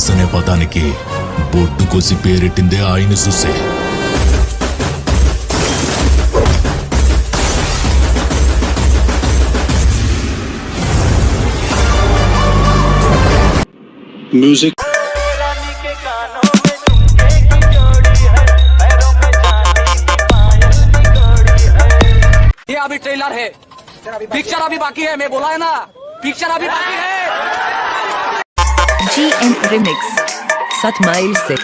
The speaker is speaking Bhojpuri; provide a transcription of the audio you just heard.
బాస్ అనే పదానికి బొడ్డు కోసి పేరెట్టిందే ఆయన చూసే. म्यूजिक ये अभी ट्रेलर है, पिक्चर अभी बाकी है. मैं बोला है ना, पिक्चर अभी बाकी है. GM रिमिक्स 7 माइल से